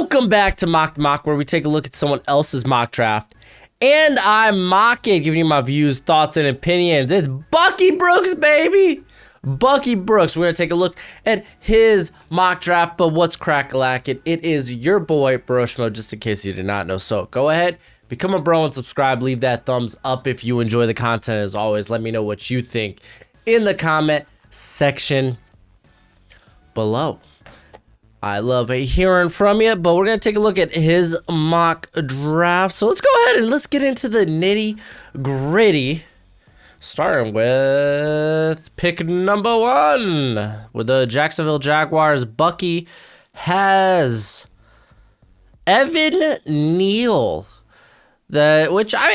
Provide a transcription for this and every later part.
Welcome back to Mock the Mock, where we take a look at someone else's mock draft. And I mock it, giving you my views, thoughts, and opinions. It's Bucky Brooks, baby! Bucky Brooks. We're going to take a look at his mock draft, but what's crack-a-lackin'? It is your boy, Broshmo, just in case you did not know. So go ahead, become a bro and subscribe. Leave that thumbs up if you enjoy the content. As always, let me know what you think in the comment section below. I love hearing from you, but we're going to take a look at his mock draft. So let's go ahead and let's get into the nitty-gritty. Starting with pick number 1. With the Jacksonville Jaguars, Bucky has Evan Neal. Which, I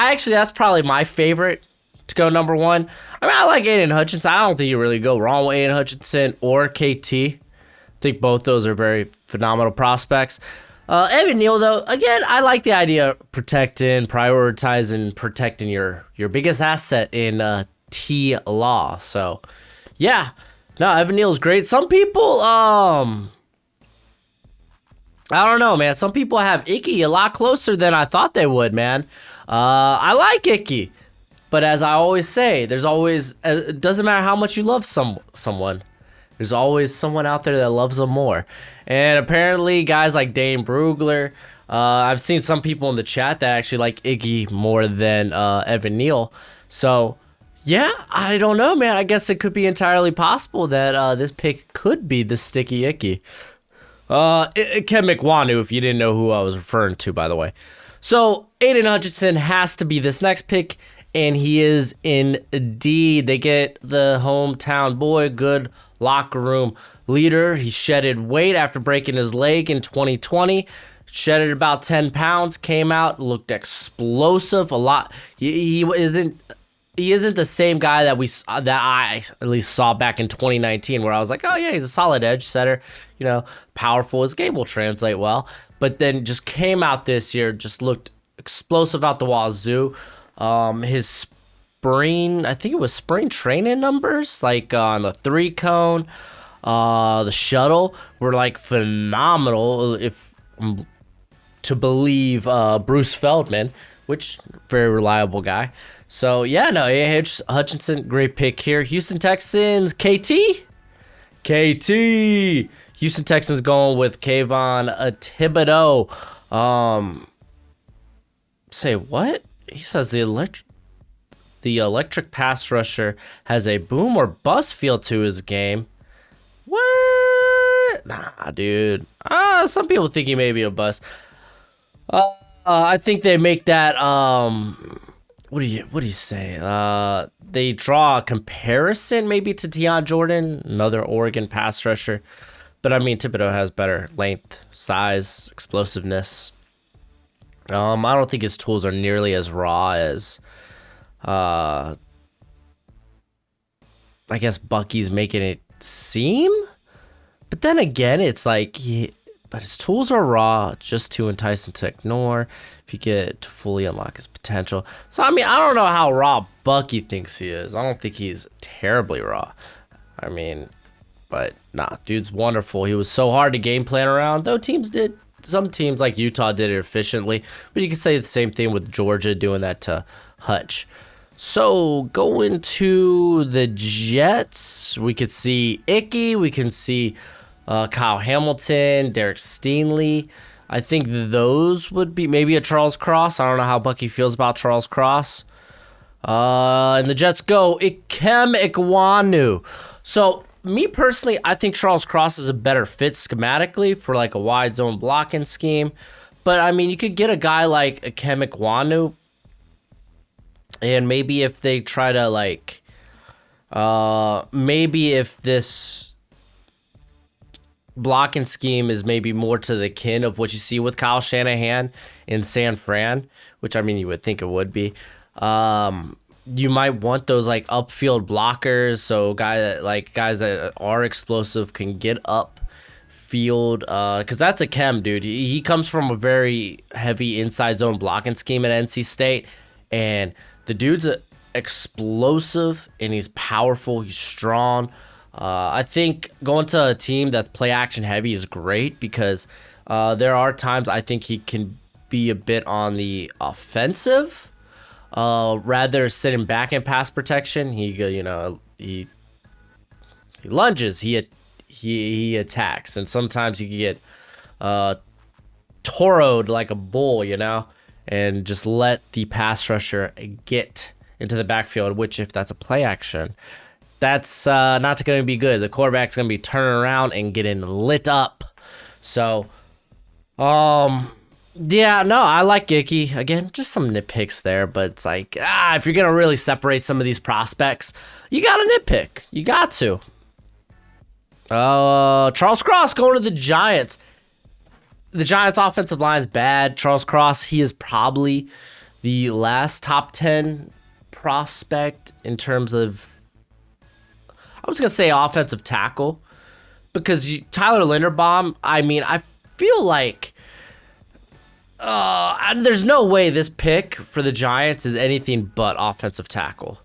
actually, that's probably my favorite to go number 1. I like Aidan Hutchinson. I don't think you really go wrong with Aidan Hutchinson or KT. I think both those are very phenomenal prospects. Evan Neal, though, again, I like the idea of prioritizing protecting your biggest asset in T-Law. So, yeah. No, Evan Neal's great. Some people, I don't know, man. Some people have Icky a lot closer than I thought they would, man. I like Icky. But as I always say, there's always, it doesn't matter how much you love someone. There's always someone out there that loves them more. And apparently guys like Dane Brugler, I've seen some people in the chat that actually like Iggy more than Evan Neal. So, yeah, I don't know, man. I guess it could be entirely possible that this pick could be the sticky icky. Ken McWanu, if you didn't know who I was referring to, by the way. So, Aidan Hutchinson has to be this next pick, and he is indeed. They get the hometown boy, good locker room leader. He shedded weight after breaking his leg in 2020. Shedded about 10 pounds, came out, looked explosive a lot. He isn't the same guy that I at least saw back in 2019, where I was like, oh yeah, he's a solid edge setter, powerful. His game will translate well. But then just came out this year, just looked explosive out the wazoo. His spring training numbers, like on the 3-cone, the shuttle, were like phenomenal, if to believe Bruce Feldman, which very reliable guy. So yeah, no, Hutchinson, great pick here. Houston Texans, KT. Houston Texans going with Kayvon Thibodeau. Say what? He says the electric pass rusher has a boom or bust feel to his game. What? Nah, dude. Some people think he may be a bust. I think they make that. What do you say? They draw a comparison maybe to Deion Jordan, another Oregon pass rusher. But I mean, Thibodeau has better length, size, explosiveness. I don't think his tools are nearly as raw as, I guess Bucky's making it seem. But then again, it's like, but his tools are raw, just too enticing to ignore if you get to fully unlock his potential. So, I mean, I don't know how raw Bucky thinks he is. I don't think he's terribly raw. I mean, but nah, dude's wonderful. He was so hard to game plan around, though some teams like Utah did it efficiently, but you can say the same thing with Georgia doing that to Hutch. So going to the Jets, we could see Icky, we can see Kyle Hamilton, Derek Stingley. I think those would be maybe a Charles Cross. I don't know how Bucky feels about Charles Cross. And the Jets go Ikem Ekwonu. So me personally, I think Charles Cross is a better fit schematically for like a wide zone blocking scheme. But I mean, you could get a guy like Ikem Ekwonu, and maybe if they try to like, maybe if this blocking scheme is maybe more to the kin of what you see with Kyle Shanahan in San Fran, which I mean, you would think it would be. You might want those like upfield blockers, so guys that are explosive can get up field, because that's a chem dude. He comes from a very heavy inside zone blocking scheme at NC State, and the dude's explosive and he's powerful. He's strong. I think going to a team that's play action heavy is great because There are times I think he can be a bit on the offensive. Rather sitting back in pass protection, he lunges, he attacks, and sometimes you can get toroed like a bull, and just let the pass rusher get into the backfield, which if that's a play action, that's not going to be good. The quarterback's going to be turning around and getting lit up. So, yeah, no, I like Icky. Again, just some nitpicks there, but it's like, if you're going to really separate some of these prospects, you got to nitpick. You got to. Charles Cross going to the Giants. The Giants' offensive line is bad. Charles Cross, he is probably the last top 10 prospect in terms of, I was going to say offensive tackle, because Tyler Linderbaum, I feel like there's no way this pick for the Giants is anything but offensive tackle.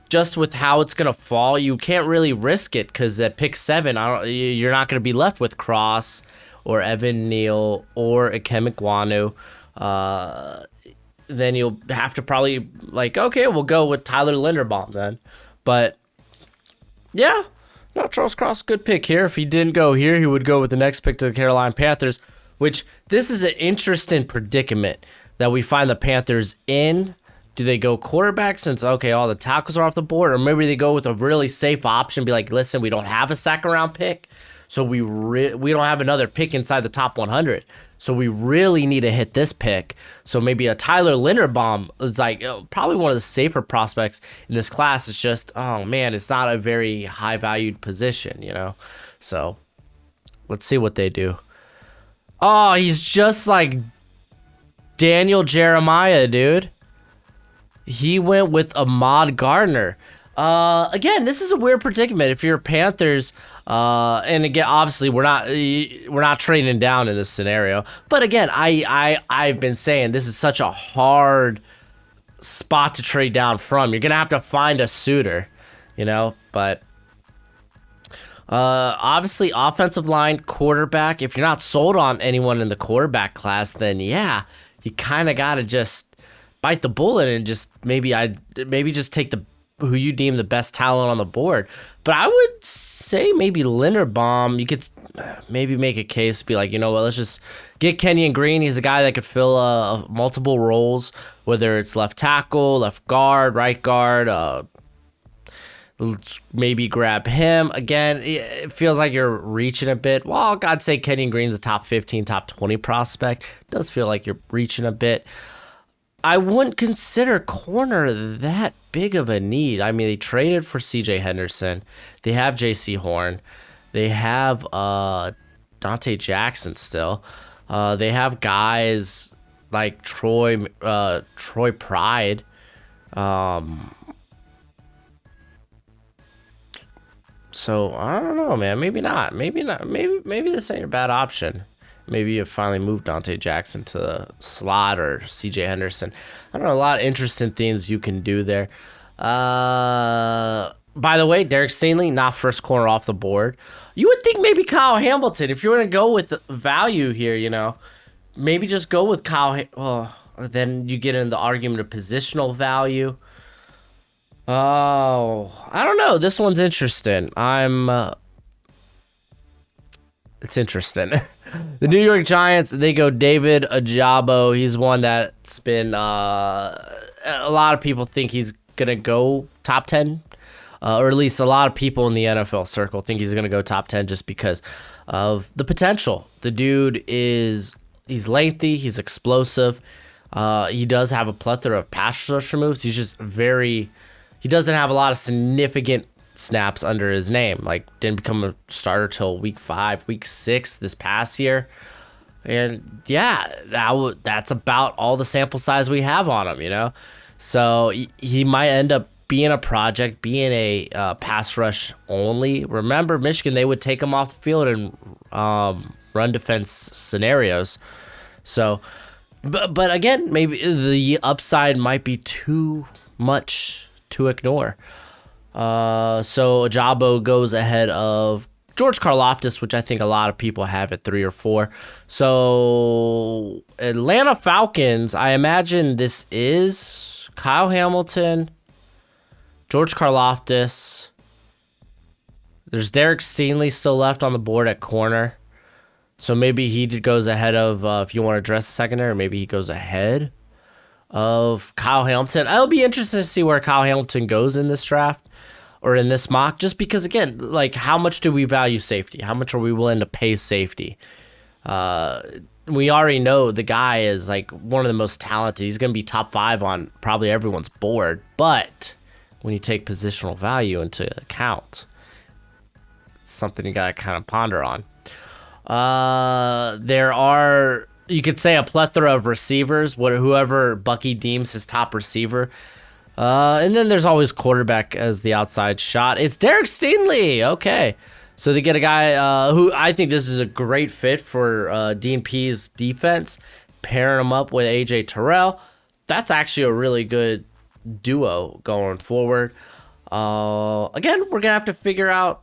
Just with how it's going to fall, you can't really risk it, because at pick 7, you're not going to be left with Cross or Evan Neal or Ikem Ekwonu. Then you'll have to probably, okay, we'll go with Tyler Linderbaum then. But, yeah, no, Charles Cross, good pick here. If he didn't go here, he would go with the next pick to the Carolina Panthers, which this is an interesting predicament that we find the Panthers in. Do they go quarterback since, okay, all the tackles are off the board? Or maybe they go with a really safe option, be like, listen, we don't have a second-round pick, so we don't have another pick inside the top 100. So we really need to hit this pick. So maybe a Tyler Linderbaum is probably one of the safer prospects in this class. It's just, oh, man, it's not a very high-valued position, So let's see what they do. Oh, he's just like Daniel Jeremiah, dude. He went with Ahmad Gardner. Again, this is a weird predicament. If you're Panthers, and again, obviously we're not trading down in this scenario. But again, I've been saying this is such a hard spot to trade down from. You're gonna have to find a suitor, But obviously, offensive line, quarterback. If you're not sold on anyone in the quarterback class, then yeah, you kind of gotta just bite the bullet and just maybe just take who you deem the best talent on the board. But I would say maybe Linderbaum. You could maybe make a case, be like, let's just get Kenyon Green. He's a guy that could fill multiple roles, whether it's left tackle, left guard, right guard. Let's maybe grab him. Again, it feels like you're reaching a bit. Well, I'd say Kenyon Green's a top 15, top 20 prospect. It does feel like you're reaching a bit. I wouldn't consider corner that big of a need. I mean, they traded for C.J. Henderson. They have J.C. Horn. They have Dante Jackson still. They have guys like Troy Pride. So I don't know, man. Maybe not. Maybe this ain't a bad option. Maybe you finally move Dante Jackson to the slot or C.J. Henderson. I don't know, a lot of interesting things you can do there. By the way, Derek Stingley, not first corner off the board. You would think maybe Kyle Hamilton, if you're going to go with value here, maybe just go with Kyle. Well, then you get in the argument of positional value. Oh, I don't know. This one's interesting. It's interesting. The New York Giants, they go David Ojabo. He's one that's been, a lot of people think he's going to go top 10, or at least a lot of people in the NFL circle think he's going to go top 10 just because of the potential. The dude he's lengthy, he's explosive. He does have a plethora of pass rusher moves. He's just he doesn't have a lot of significant snaps under his name. Didn't become a starter till week 5, week 6 this past year. And yeah, that's about all the sample size we have on him, So he might end up being a project, being a pass rush only. Remember, Michigan, they would take him off the field in run defense scenarios. So, but again, maybe the upside might be too much to ignore. So Ojabo goes ahead of George Karlaftis, which I think a lot of people have at 3 or 4. So Atlanta Falcons, I imagine this is Kyle Hamilton, George Karlaftis. There's Derek Stingley still left on the board at corner. So maybe he goes ahead of, if you want to address the secondary, maybe he goes ahead of Kyle Hamilton. I'll be interested to see where Kyle Hamilton goes in this draft or in this mock, just because, again, like, how much do we value safety? How much are we willing to pay safety? We already know the guy is, like, one of the most talented. He's going to be top 5 on probably everyone's board. But when you take positional value into account, it's something you got to kind of ponder on. There are, you could say, a plethora of receivers, whoever Bucky deems his top receiver. And then there's always quarterback as the outside shot. It's Derek Stingley. Okay. So they get a guy who I think this is a great fit for Dean Pease defense, pairing him up with A.J. Terrell. That's actually a really good duo going forward. Again, we're going to have to figure out,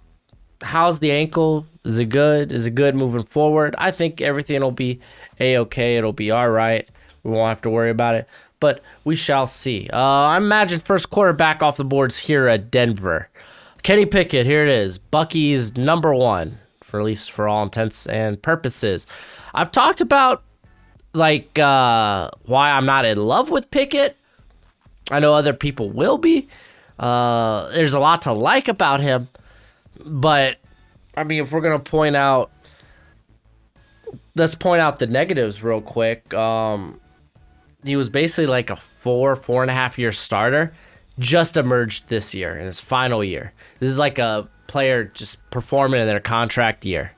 how's the ankle? Is it good? Is it good moving forward? I think everything will be A-okay. It'll be all right. We won't have to worry about it, but we shall see. I imagine first quarterback off the boards here at Denver. Kenny Pickett, here it is. Bucky's number 1, for at least for all intents and purposes. I've talked about, like, why I'm not in love with Pickett. I know other people will be. There's a lot to like about him. But, I mean, if we're going to point out, let's point out the negatives real quick. He was basically like a 4.5 year starter, just emerged this year in his final year. This is like a player just performing in their contract year.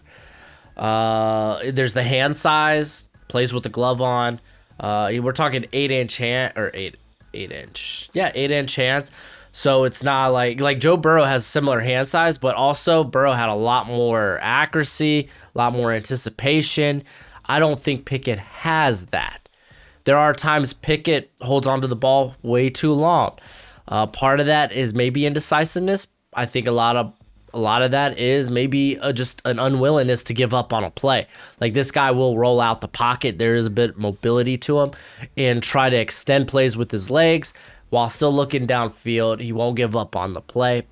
There's the hand size, plays with the glove on. We're talking 8-inch hand, or 8-inch. Yeah, 8-inch hands. So it's not like Joe Burrow has similar hand size, but also Burrow had a lot more accuracy, a lot more anticipation. I don't think Pickett has that. There are times Pickett holds onto the ball way too long. Part of that is maybe indecisiveness. I think a lot of that is maybe just an unwillingness to give up on a play. Like, this guy will roll out the pocket. There is a bit of mobility to him and try to extend plays with his legs while still looking downfield. He won't give up on the play.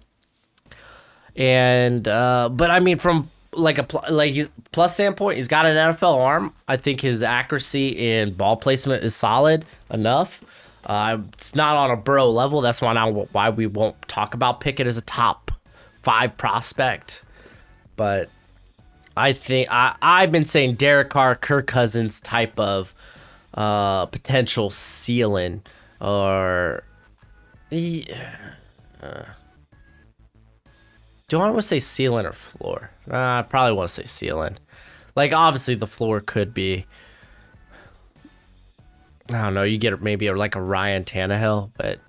And but I mean, from his plus standpoint, he's got an NFL arm. I think his accuracy and ball placement is solid enough. It's not on a Burrow level. That's why we won't talk about Pickett as a top 5 prospect. But I think I've been saying Derek Carr, Kirk Cousins type of potential ceiling, or do I want to say ceiling or floor? I probably want to say ceiling. Like, obviously the floor could be, I don't know, you get maybe like a Ryan Tannehill, but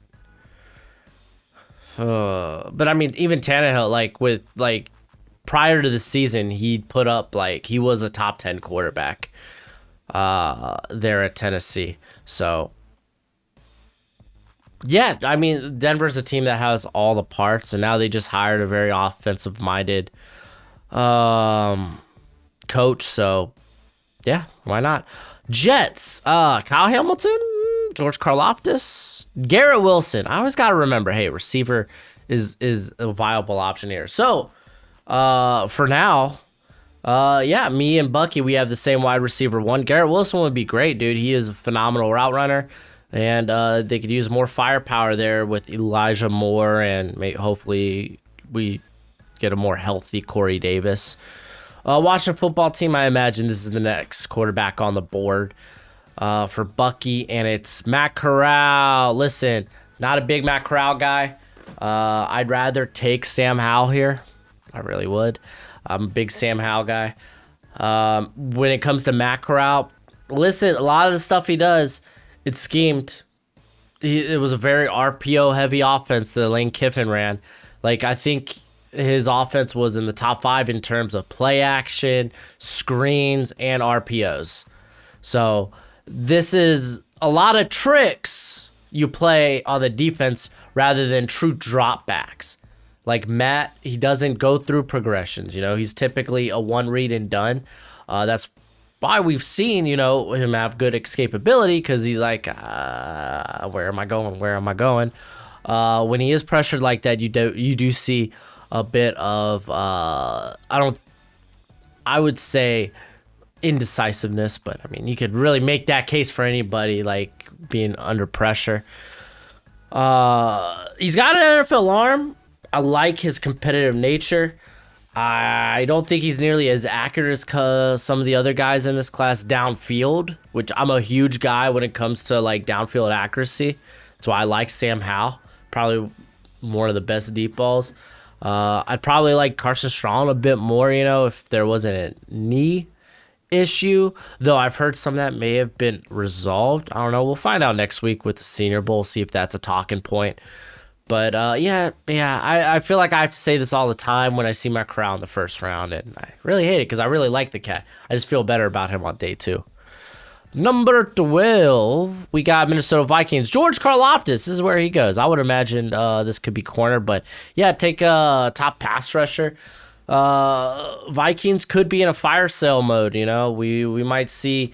I mean, even Tannehill, like prior to the season, he put up, like, he was a top 10 quarterback there at Tennessee. So yeah, I mean, Denver's a team that has all the parts, and now they just hired a very offensive-minded coach. So yeah, why not? Jets, Kyle Hamilton, George Karlaftis, Garrett Wilson. I always got to remember, hey, receiver is a viable option here. So for now, yeah, me and Bucky, we have the same wide receiver 1. Garrett Wilson would be great, dude. He is a phenomenal route runner, and they could use more firepower there with Elijah Moore, and hopefully we get a more healthy Corey Davis. Washington football team, I imagine this is the next quarterback on the board for Bucky, and it's Matt Corral. Listen, not a big Matt Corral guy. I'd rather take Sam Howell here. I really would. I'm a big Sam Howell guy. When it comes to Matt Corral, listen, a lot of the stuff he does, it's schemed. It was a very RPO-heavy offense that Lane Kiffin ran. Like, I think his offense was in the top 5 in terms of play action, screens, and RPOs. So this is a lot of tricks you play on the defense rather than true dropbacks. Like Matt, he doesn't go through progressions. He's typically a one read and done. That's why we've seen, him have good escapability, because he's like, where am I going? Where am I going? When he is pressured like that, you do see a bit of I would say indecisiveness, but I mean, you could really make that case for anybody, like being under pressure. He's got an NFL arm. I like his competitive nature. I don't think he's nearly as accurate as some of the other guys in this class downfield, which I'm a huge guy when it comes to like downfield accuracy. That's why I like Sam Howell, probably one of the best deep balls. I'd probably like Carson Strong a bit more, if there wasn't a knee issue, though I've heard some of that may have been resolved. I don't know. We'll find out next week with the Senior Bowl, see if that's a talking point. But I feel like I have to say this all the time when I see my Corral in the first round, and I really hate it because I really like the cat. I just feel better about him on day 2. Number 12, we got Minnesota Vikings. George Karlaftis, this is where he goes. I would imagine this could be corner, but yeah, take a top pass rusher. Vikings could be in a fire sale mode, We might see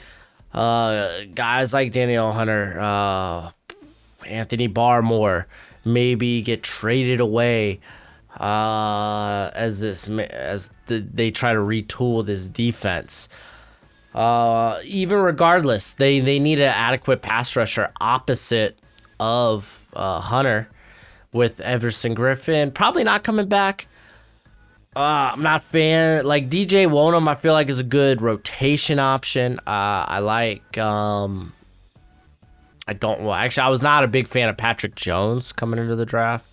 guys like Daniel Hunter, Anthony Barmore, maybe get traded away as they try to retool this defense. Even regardless, they need an adequate pass rusher opposite of Hunter, with Everson Griffin probably not coming back. I'm not a fan. Like DJ Wonham, I feel like is a good rotation option. I like. I was not a big fan of Patrick Jones coming into the draft.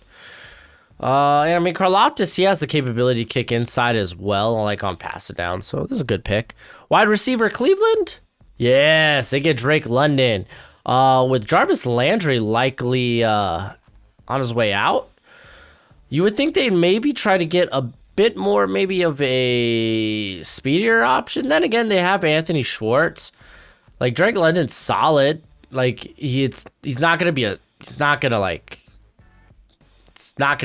And I mean, Karlaftis, he has the capability to kick inside as well, like on pass it down. So this is a good pick. Wide receiver, Cleveland? Yes, they get Drake London. With Jarvis Landry likely on his way out, you would think they'd maybe try to get a bit more maybe of a speedier option. Then again, they have Anthony Schwartz. Like Drake London's solid. Like he's not gonna be it's not gonna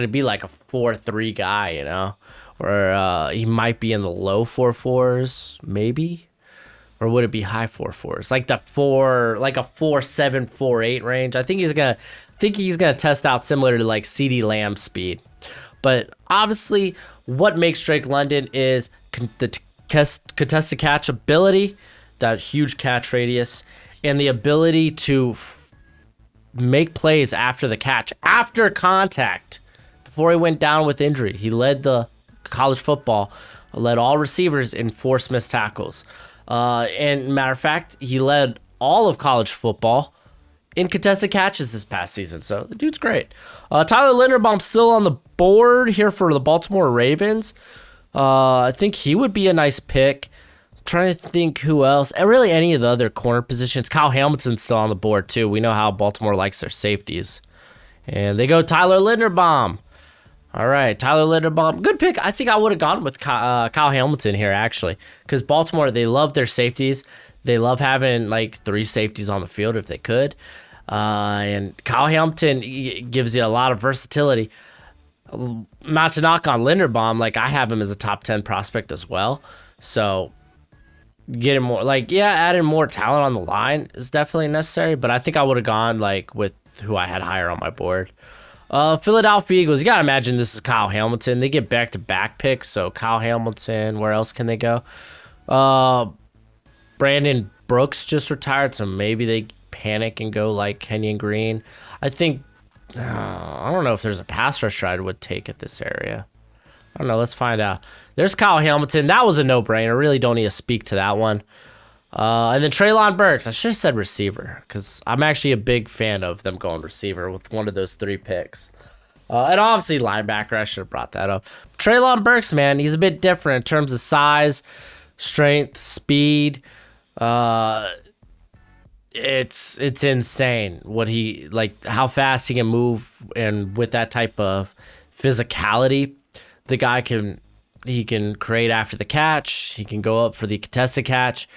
be like a 4.3 guy, or he might be in the low 4.4s maybe, or would it be high 4.4s, like a 4.7, 4.8 range? I think he's gonna test out similar to like CeeDee Lamb speed, but obviously what makes Drake London is the contested catch ability, that huge catch radius, and the ability to make plays after the catch, after contact, before he went down with injury. He led the college football, led all receivers in forced missed tackles. And matter of fact, he led all of college football in contested catches this past season. So the dude's great. Tyler Linderbaum's still on the board here for the Baltimore Ravens. I think he would be a nice pick. Trying to think who else. And really any of the other corner positions. Kyle Hamilton's still on the board too. We know how Baltimore likes their safeties. And they go Tyler Linderbaum. All right, Tyler Linderbaum. Good pick. I think I would have gone with Kyle Hamilton here, actually. Because Baltimore, they love their safeties. They love having like 3 safeties on the field if they could. And Kyle Hamilton gives you a lot of versatility. Not to knock on Linderbaum, like I have him as a top 10 prospect as well. So getting more, adding more talent on the line is definitely necessary, but I think I would have gone like with who I had higher on my board. Philadelphia Eagles, you gotta imagine this is Kyle Hamilton. They get back-to-back picks, so Kyle Hamilton, where else can they go? Brandon Brooks just retired, so maybe they panic and go like Kenyon Green. I think, I don't know if there's a pass rusher I would take at this area. I don't know. Let's find out. There's Kyle Hamilton. That was a no-brainer. Really don't need to speak to that one. And then Treylon Burks. I should have said receiver because I'm actually a big fan of them going receiver with one of those 3 picks. And obviously linebacker. I should have brought that up. Treylon Burks, man, he's a bit different in terms of size, strength, speed. It's insane what how fast he can move, and with that type of physicality, the guy can create after the catch. He can go up for the contested catch.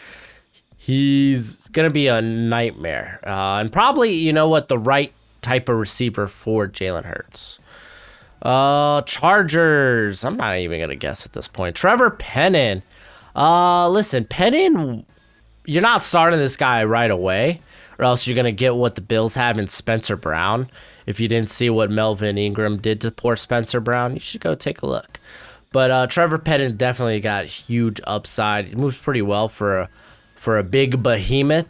He's going to be a nightmare. And probably, the right type of receiver for Jalen Hurts. Chargers. I'm not even gonna guess at this point. Trevor Pennon. Listen, Pennon, you're not starting this guy right away, or else you're gonna get what the Bills have in Spencer Brown. If you didn't see what Melvin Ingram did to poor Spencer Brown, you should go take a look. But Trevor Pennon definitely got huge upside. He moves pretty well for a big behemoth,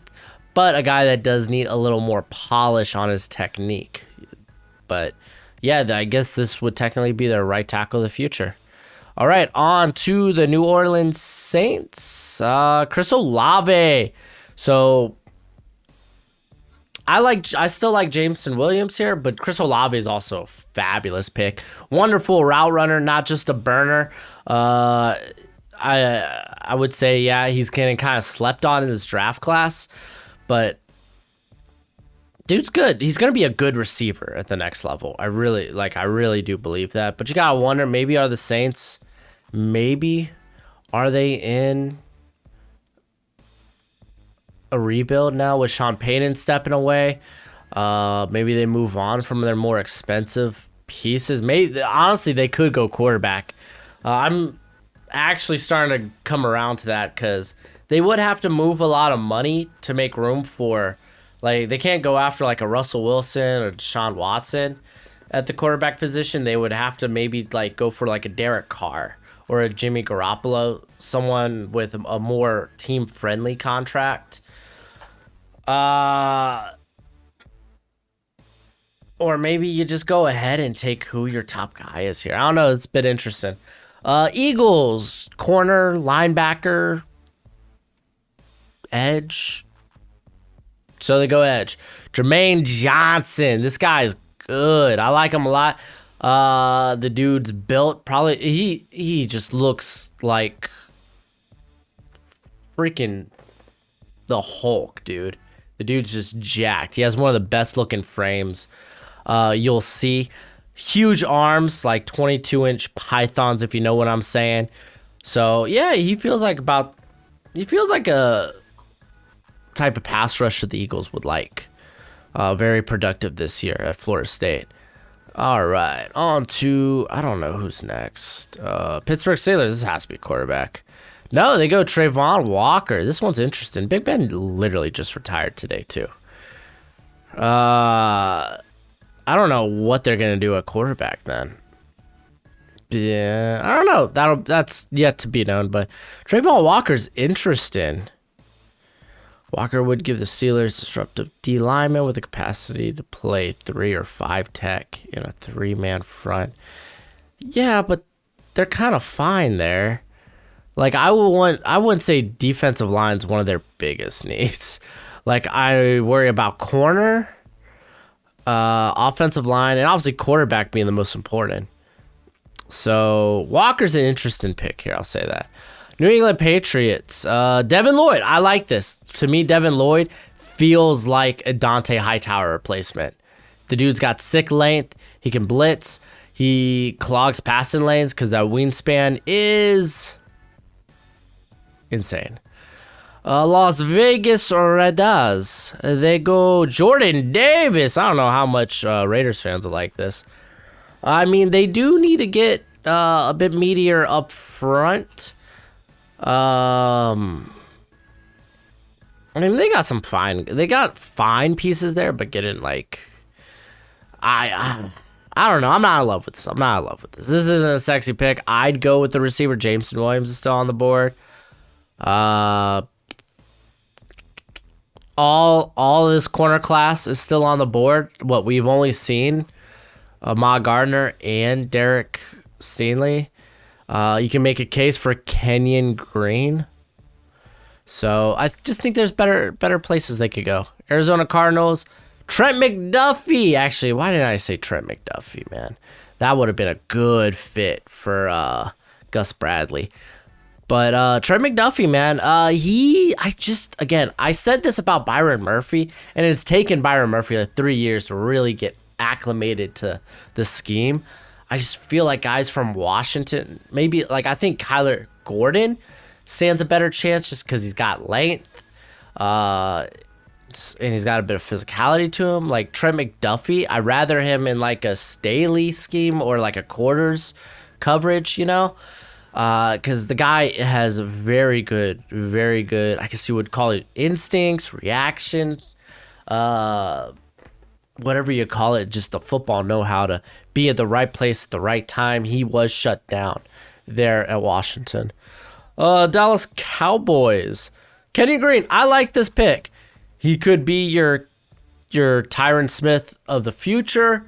but a guy that does need a little more polish on his technique. But yeah, I guess this would technically be their right tackle of the future. All right, on to the New Orleans Saints. Chris Olave. So I still like Jameson Williams here, but Chris Olave is also a fabulous pick. Wonderful route runner, not just a burner. I would say, yeah, he's getting kind of slept on in his draft class, but dude's good. He's going to be a good receiver at the next level. I really do believe that. But you got to wonder, maybe are they in a rebuild now with Sean Payton stepping away? Maybe they move on from their more expensive pieces. Honestly, they could go quarterback. I'm actually starting to come around to that because they would have to move a lot of money to make room for, like, they can't go after like a Russell Wilson or Deshaun Watson at the quarterback position. They would have to maybe like go for like a Derek Carr or a Jimmy Garoppolo, someone with a more team-friendly contract. Or maybe you just go ahead and take who your top guy is here. I don't know. It's a bit interesting. Eagles, corner, linebacker, edge. So they go edge. Jermaine Johnson. This guy is good. I like him a lot. The dude's built. Probably he just looks like freaking the Hulk, dude. The dude's just jacked. He has one of the best looking frames you'll see. Huge arms, like 22-inch pythons, if you know what I'm saying. So yeah, he feels like a type of pass rusher the Eagles would like. Very productive this year at Florida State. All right, on to, I don't know who's next. Pittsburgh Steelers. This has to be quarterback. No, they go Trayvon Walker. This one's interesting. Big Ben literally just retired today too. I don't know what they're gonna do at quarterback then. Yeah, I don't know. That's yet to be known. But Trayvon Walker's interesting. Walker would give the Steelers disruptive D lineman with the capacity to play 3 or 5 tech in a 3-man front. Yeah, but they're kind of fine there. Like I wouldn't say defensive line's one of their biggest needs. Like I worry about corner, offensive line, and obviously quarterback being the most important. So Walker's an interesting pick here. I'll say that. New England Patriots. Devin Lloyd. I like this. To me, Devin Lloyd feels like a Dante Hightower replacement. The dude's got sick length. He can blitz. He clogs passing lanes because that wingspan is insane. Las Vegas Raiders. They go Jordan Davis. I don't know how much Raiders fans will like this. I mean, they do need to get a bit meatier up front. I mean, they got fine pieces there, but getting like, I don't know. I'm not in love with this. This isn't a sexy pick. I'd go with the receiver. Jameson Williams is still on the board. All of this corner class is still on the board. What we've only seen, Ahmad Gardner and Derek Stingley. You can make a case for Kenyon Green. So I just think there's better places they could go. Arizona Cardinals, Trent McDuffie. Actually, why didn't I say Trent McDuffie, man? That would have been a good fit for Gus Bradley. But Trent McDuffie, man, I said this about Byron Murphy, and it's taken Byron Murphy like 3 years to really get acclimated to the scheme. I just feel like guys from Washington, maybe like I think Kyler Gordon stands a better chance just because he's got length. and he's got a bit of physicality to him. Like Trent McDuffie, I'd rather him in like a Staley scheme or like a quarters coverage, because the guy has very good, I guess you would call it instincts, reaction, whatever you call it, just the football know-how to be at the right place at the right time. He was shut down there at Washington. Dallas Cowboys. Kenny Green, I like this pick. He could be your Tyron Smith of the future.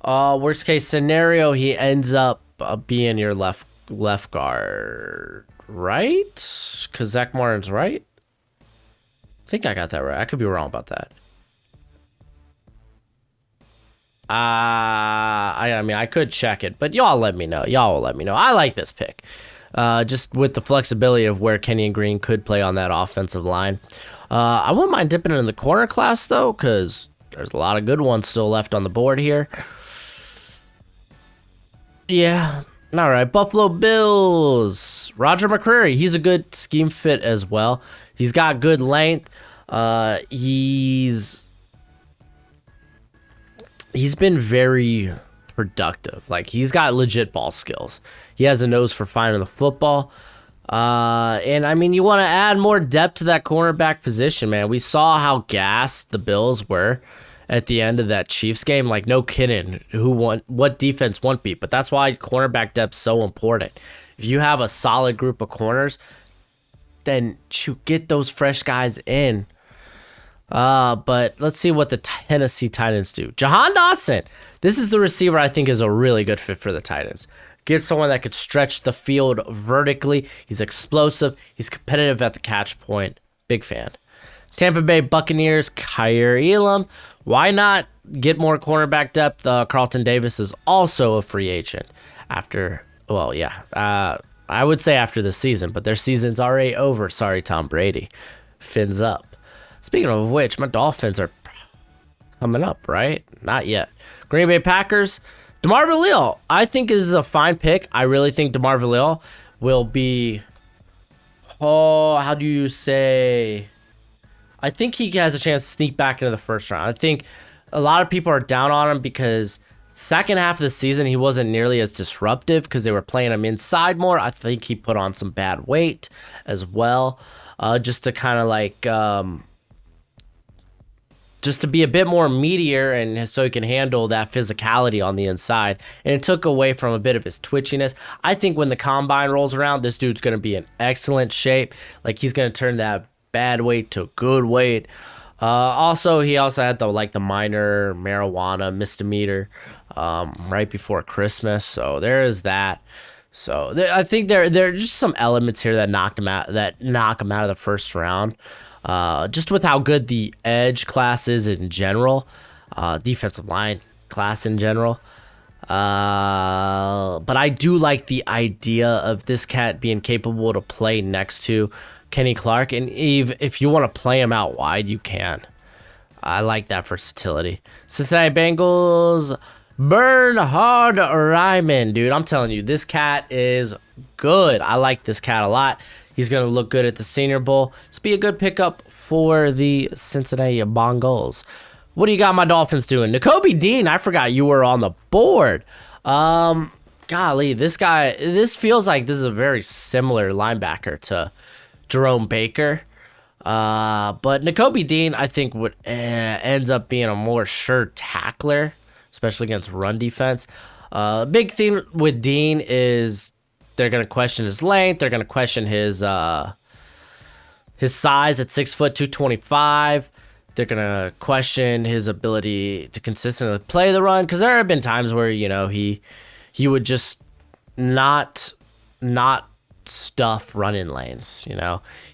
Worst case scenario, he ends up being your left guard, right? Because Zach Martin's right. I think I got that right. I could be wrong about that. I mean, I could check it, but y'all let me know. Y'all will let me know. I like this pick. Just with the flexibility of where Kenny Green could play on that offensive line. I wouldn't mind dipping in the corner class, though, because there's a lot of good ones still left on the board here. Yeah. All right. Buffalo Bills. Roger McCreary. He's a good scheme fit as well. He's got good length. He's been very productive. Like, he's got legit ball skills. He has a nose for finding the football. And I mean, you want to add more depth to that cornerback position, man. We saw how gassed the Bills were at the end of that Chiefs game. Like, no kidding, what defense won't beat. But that's why cornerback depth's so important. If you have a solid group of corners, then you get those fresh guys in. But let's see what the Tennessee Titans do. Jahan Dotson. This is the receiver I think is a really good fit for the Titans. Get someone that could stretch the field vertically. He's explosive. He's competitive at the catch point. Big fan. Tampa Bay Buccaneers, Kyer Elam. Why not get more cornerback depth? Carlton Davis is also a free agent I would say after the season, but their season's already over. Sorry, Tom Brady. Fins up. Speaking of which, my Dolphins are coming up, right? Not yet. Green Bay Packers. DeMarvin Leal, I think is a fine pick. I really think DeMarvin Leal will be, how do you say? I think he has a chance to sneak back into the first round. I think a lot of people are down on him because second half of the season, he wasn't nearly as disruptive because they were playing him inside more. I think he put on some bad weight as well, just to kind of like, just to be a bit more meatier and so he can handle that physicality on the inside. And it took away from a bit of his twitchiness. I think when the combine rolls around, this dude's going to be in excellent shape. Like, he's going to turn that bad weight to good weight. He also had the minor marijuana misdemeanor right before Christmas. So there is that. So I think there are just some elements here that knock him out of the first round. Just with how good the edge class is in general, defensive line class in general. But I do like the idea of this cat being capable to play next to Kenny Clark. And if you want to play him out wide, you can. I like that versatility. Cincinnati Bengals, Bernhard Raimann. Dude, I'm telling you, this cat is good. I like this cat a lot. He's going to look good at the Senior Bowl. This be a good pickup for the Cincinnati Bengals. What do you got my Dolphins doing? Nakobe Dean, I forgot you were on the board. Golly, this feels like this is a very similar linebacker to Jerome Baker. But Nakobe Dean, I think, would ends up being a more sure tackler, especially against run defense. Big thing with Dean is they're going to question his length. They're going to question his size at 6 foot 225. They're going to question his ability to consistently play the run, because there have been times where, he would just not stuff running lanes.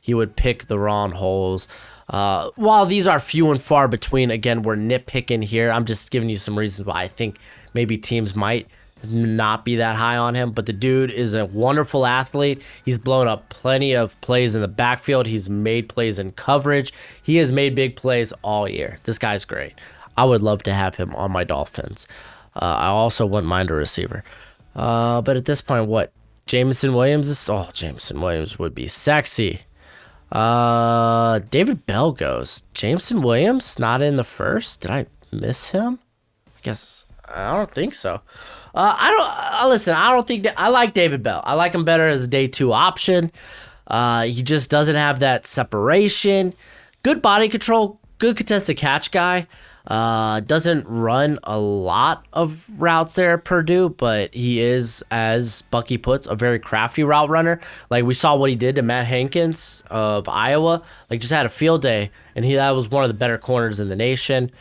He would pick the wrong holes. While these are few and far between, again, we're nitpicking here. I'm just giving you some reasons why I think maybe teams might not be that high on him, but the dude is a wonderful athlete. He's blown up plenty of plays in the backfield. He's made plays in coverage. He has made big plays all year. This guy's great. I would love to have him on my Dolphins. I also wouldn't mind a receiver. But at this point, what? Jameson Williams would be sexy. David Bell goes. Jameson Williams not in the first. Did I miss him? I guess I don't think so. Listen. I don't think I like David Bell. I like him better as a day 2 option. He just doesn't have that separation. Good body control. Good contested catch guy. Doesn't run a lot of routes there at Purdue, but he is, as Bucky puts, a very crafty route runner. Like we saw what he did to Matt Hankins of Iowa. Like just had a field day, and that was one of the better corners in the nation.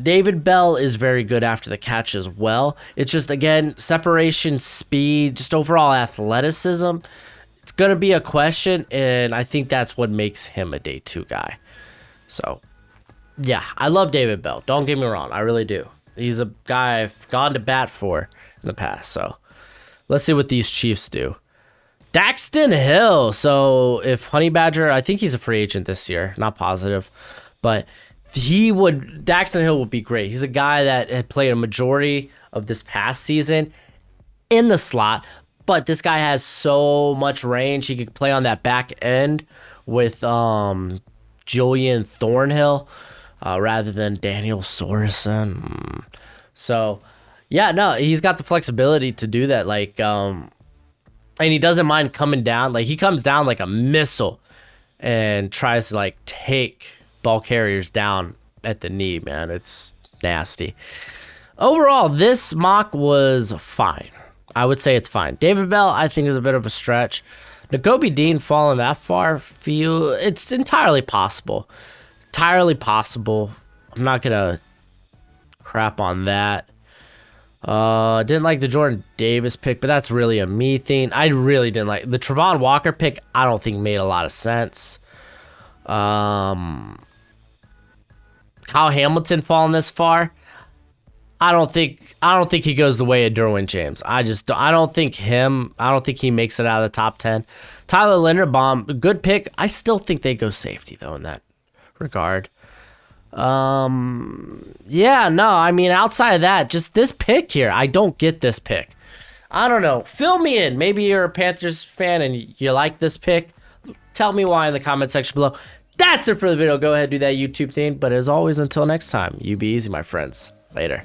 David Bell is very good after the catch as well. It's just, again, separation, speed, just overall athleticism. It's going to be a question, and I think that's what makes him a day 2 guy. So, yeah, I love David Bell. Don't get me wrong. I really do. He's a guy I've gone to bat for in the past. So, let's see what these Chiefs do. Daxton Hill. So, if Honey Badger, I think he's a free agent this year. Not positive. But Daxton Hill would be great. He's a guy that had played a majority of this past season in the slot. But this guy has so much range. He could play on that back end with Julian Thornhill rather than Daniel Sorensen. So, yeah, no, he's got the flexibility to do that. Like, and he doesn't mind coming down. Like, he comes down like a missile and tries to, like, take ball carriers down at the knee, man. It's nasty. Overall, this mock was fine. I would say it's fine. David Bell, I think, is a bit of a stretch. Nakobe Dean falling that far, it's entirely possible. Entirely possible. I'm not going to crap on that. Didn't like the Jordan Davis pick, but that's really a me thing. I really didn't like the Travon Walker pick. I don't think made a lot of sense. Kyle Hamilton falling this far. I don't think he goes the way of Derwin James. I don't think he makes it out of the top 10. Tyler Linderbaum, good pick. I still think they go safety though in that regard. Yeah, no, I mean outside of that, just this pick here, I don't get this pick. I don't know. Fill me in. Maybe you're a Panthers fan and you like this pick. Tell me why in the comment section below. That's it for the video. Go ahead and do that YouTube thing. But as always, until next time, you be easy, my friends. Later.